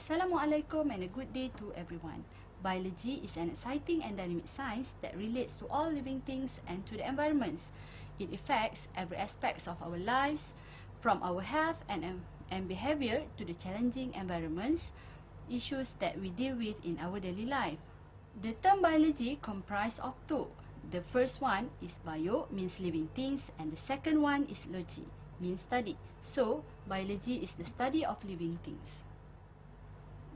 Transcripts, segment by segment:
Assalamualaikum and a good day to everyone. Biology is an exciting and dynamic science that relates to all living things and to the environments. It affects every aspect of our lives, from our health and behavior to the challenging environments, issues that we deal with in our daily life. The term biology comprises of two. The first one is bio, means living things, and the second one is logy, means study. So, biology is the study of living things.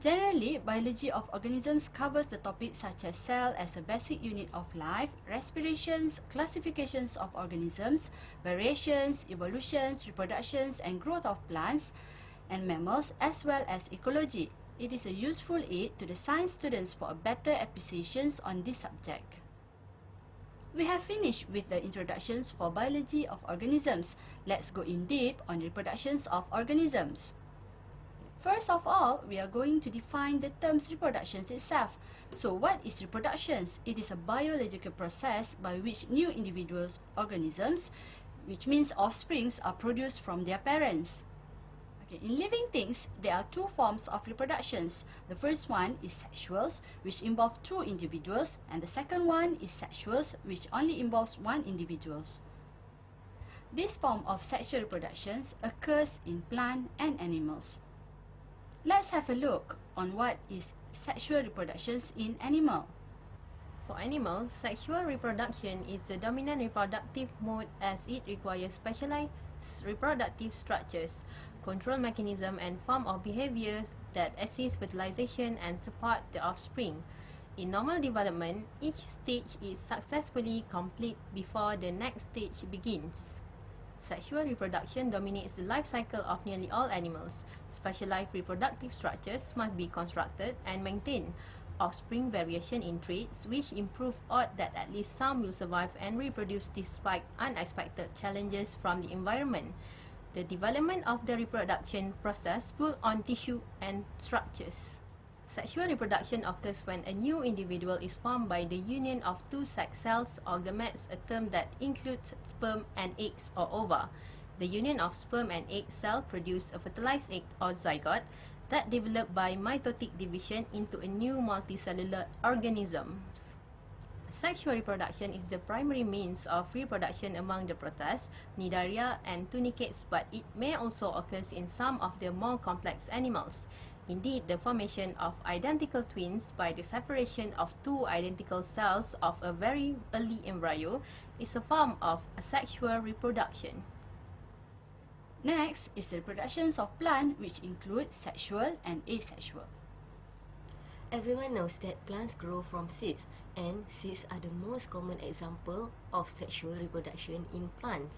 Generally, biology of organisms covers the topics such as cell as a basic unit of life, respirations, classifications of organisms, variations, evolutions, reproductions, and growth of plants and mammals, as well as ecology. It is a useful aid to the science students for a better appreciation on this subject. We have finished with the introductions for biology of organisms. Let's go in deep on reproductions of organisms. First of all, we are going to define the term reproductions itself. So what is reproductions? It is a biological process by which new individuals, organisms, which means offsprings, are produced from their parents. In living things, there are two forms of reproductions. The first one is sexuals, which involve two individuals, and the second one is sexuals, which only involves one individual. This form of sexual reproductions occurs in plant and animals. Let's have a look on what is sexual reproductions in animal. For animals, sexual reproduction is the dominant reproductive mode as it requires specialized reproductive structures, control mechanism and form of behavior that assist fertilization and support the offspring. In normal development, each stage is successfully complete before the next stage begins. Sexual reproduction dominates the life cycle of nearly all animals. Specialized reproductive structures must be constructed and maintained. Offspring variation in traits which improve odds that at least some will survive and reproduce despite unexpected challenges from the environment. The development of the reproduction process pulls on tissue and structures. Sexual reproduction occurs when a new individual is formed by the union of two sex cells or gametes, a term that includes sperm and eggs or ova. The union of sperm and egg cell produce a fertilized egg or zygote that develop by mitotic division into a new multicellular organism. Sexual reproduction is the primary means of reproduction among the protists, cnidaria, and tunicates, but it may also occur in some of the more complex animals. Indeed, the formation of identical twins by the separation of two identical cells of a very early embryo is a form of asexual reproduction. Next is the reproductions of plant, which include sexual and asexual. Everyone knows that plants grow from seeds, and seeds are the most common example of sexual reproduction in plants.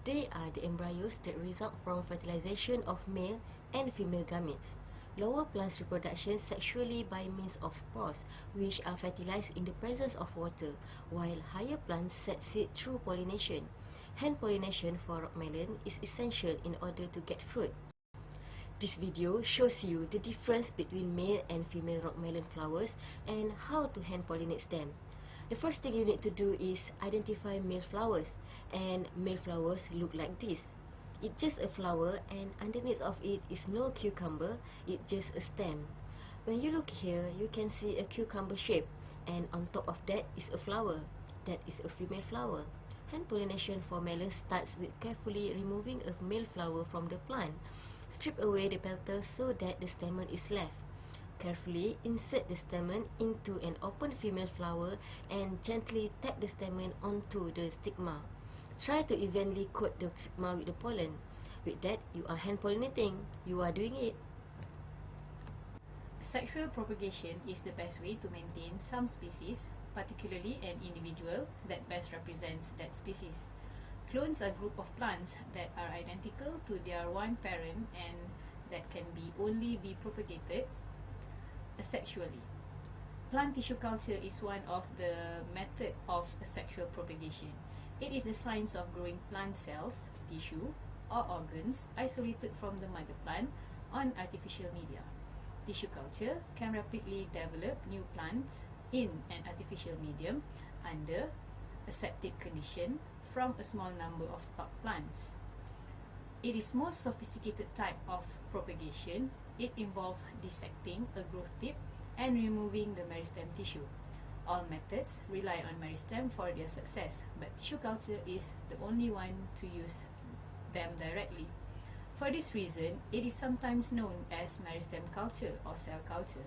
They are the embryos that result from fertilization of male and female gametes. Lower plants reproduction sexually by means of spores, which are fertilized in the presence of water, while higher plants set seed through pollination. Hand pollination for rockmelon is essential in order to get fruit. This video shows you the difference between male and female rockmelon flowers and how to hand pollinate them. The first thing you need to do is identify male flowers, and male flowers look like this. It's just a flower, and underneath of it is no cucumber, it's just a stem. When you look here, you can see a cucumber shape, and on top of that is a flower. That is a female flower. Hand pollination for melon starts with carefully removing a male flower from the plant. Strip away the petals so that the stamen is left. Carefully insert the stamen into an open female flower and gently tap the stamen onto the stigma. Try to evenly coat the stigma with the pollen. With that, you are hand pollinating. You are doing it. Sexual propagation is the best way to maintain some species, particularly an individual that best represents that species. Clones are a group of plants that are identical to their one parent and that can only be propagated asexually. Plant tissue culture is one of the methods of asexual propagation. It is the science of growing plant cells, tissue, or organs isolated from the mother plant on artificial media. Tissue culture can rapidly develop new plants in an artificial medium under aseptic condition from a small number of stock plants. It is most sophisticated type of propagation It involves dissecting a growth tip and removing the meristem tissue. All methods rely on meristem for their success, but tissue culture is the only one to use them directly. For this reason, it is sometimes known as meristem culture or cell culture.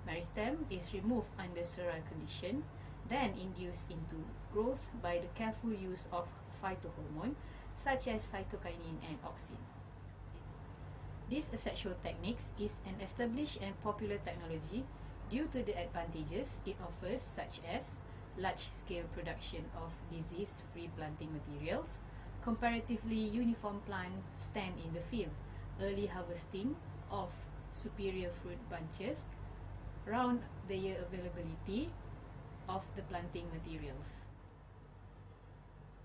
Meristem is removed under sterile condition, then induced into growth by the careful use of phytohormone such as cytokinin and auxin. This asexual techniques is an established and popular technology due to the advantages it offers, such as large-scale production of disease-free planting materials, comparatively uniform plant stand in the field, early harvesting of superior fruit bunches, round-the-year availability of the planting materials.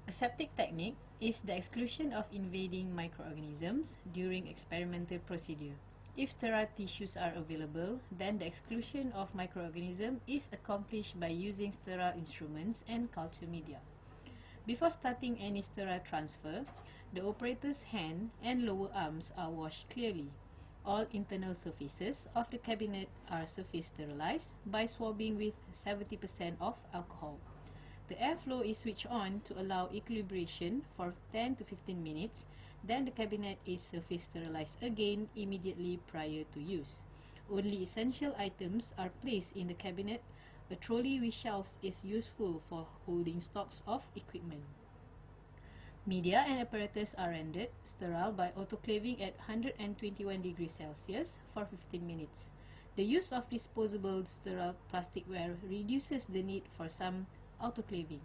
Aseptic technique is the exclusion of invading microorganisms during experimental procedure. If sterile tissues are available, then the exclusion of microorganisms is accomplished by using sterile instruments and culture media. Before starting any sterile transfer, the operator's hand and lower arms are washed clearly. All internal surfaces of the cabinet are surface sterilized by swabbing with 70% of alcohol. The airflow is switched on to allow equilibration for 10 to 15 minutes, then the cabinet is surface sterilized again immediately prior to use. Only essential items are placed in the cabinet. A trolley with shelves is useful for holding stocks of equipment. Media and apparatus are rendered sterile by autoclaving at 121 degrees Celsius for 15 minutes. The use of disposable sterile plasticware reduces the need for some autoclaving.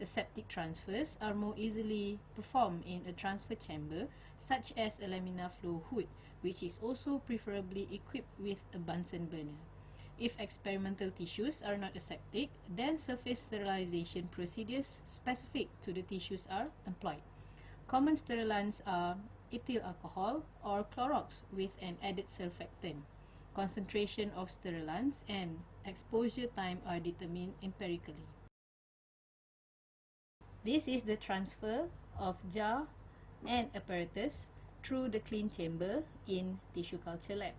Aseptic transfers are more easily performed in a transfer chamber, such as a laminar flow hood, which is also preferably equipped with a Bunsen burner. If experimental tissues are not aseptic, then surface sterilization procedures specific to the tissues are employed. Common sterilants are ethyl alcohol or Clorox with an added surfactant. Concentration of sterilants and exposure time are determined empirically. This is the transfer of jar and apparatus through the clean chamber in tissue culture lab.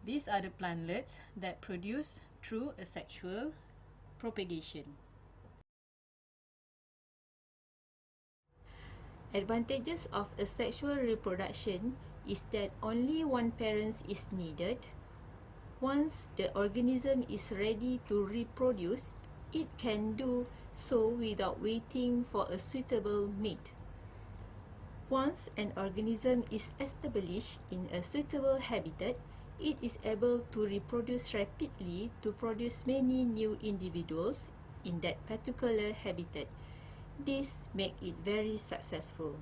These are the plantlets that produce through asexual propagation. Advantages of asexual reproduction is that only one parent is needed. Once the organism is ready to reproduce, it can do so without waiting for a suitable mate. Once an organism is established in a suitable habitat, it is able to reproduce rapidly to produce many new individuals in that particular habitat. This makes it very successful.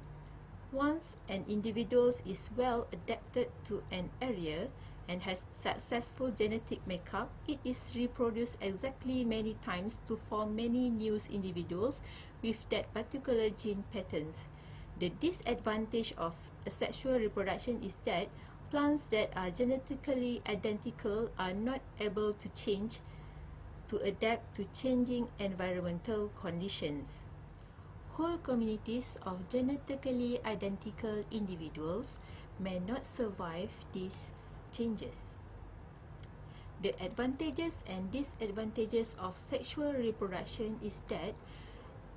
Once an individual is well adapted to an area and has successful genetic makeup, it is reproduced exactly many times to form many new individuals with that particular gene patterns. The disadvantage of asexual reproduction is that plants that are genetically identical are not able to change to adapt to changing environmental conditions. Whole communities of genetically identical individuals may not survive these changes. The advantages and disadvantages of sexual reproduction is that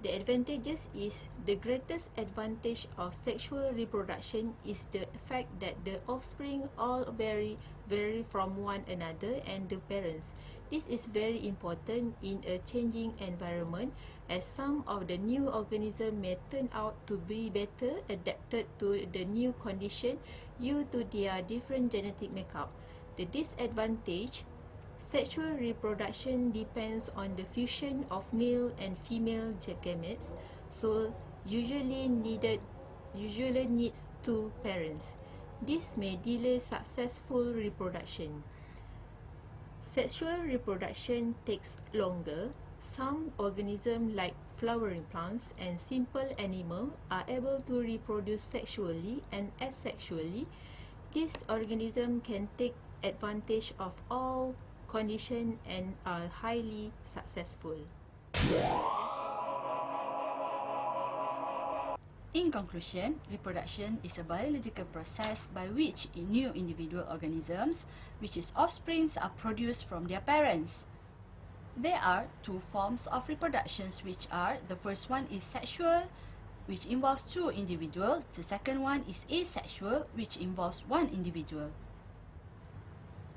the advantages is the greatest advantage of sexual reproduction is the fact that the offspring all vary from one another and the parents. This is very important in a changing environment, as some of the new organisms may turn out to be better adapted to the new condition due to their different genetic makeup. The disadvantage: sexual reproduction depends on the fusion of male and female gametes, so usually needs two parents. This may delay successful reproduction. Sexual reproduction takes longer. Some organisms like flowering plants and simple animals are able to reproduce sexually and asexually. These organisms can take advantage of all condition and are highly successful. In conclusion, reproduction is a biological process by which new individual organisms, which is offsprings, are produced from their parents. There are two forms of reproductions, which are, the first one is sexual, which involves two individuals. The second one is asexual, which involves one individual.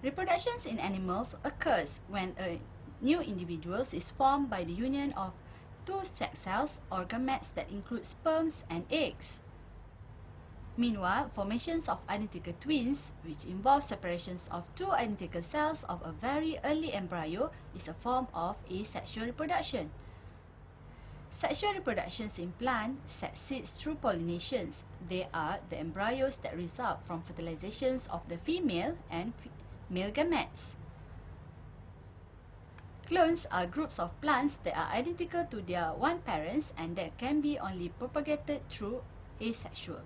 Reproductions in animals occurs when a new individual is formed by the union of two sex cells or gametes that include sperms and eggs. Meanwhile, formations of identical twins, which involve separations of two identical cells of a very early embryo, is a form of asexual reproduction. Sexual reproductions in plants succeeds through pollinations. They are the embryos that result from fertilizations of the female and male gametes. Clones are groups of plants that are identical to their one parents and that can be only propagated through asexual.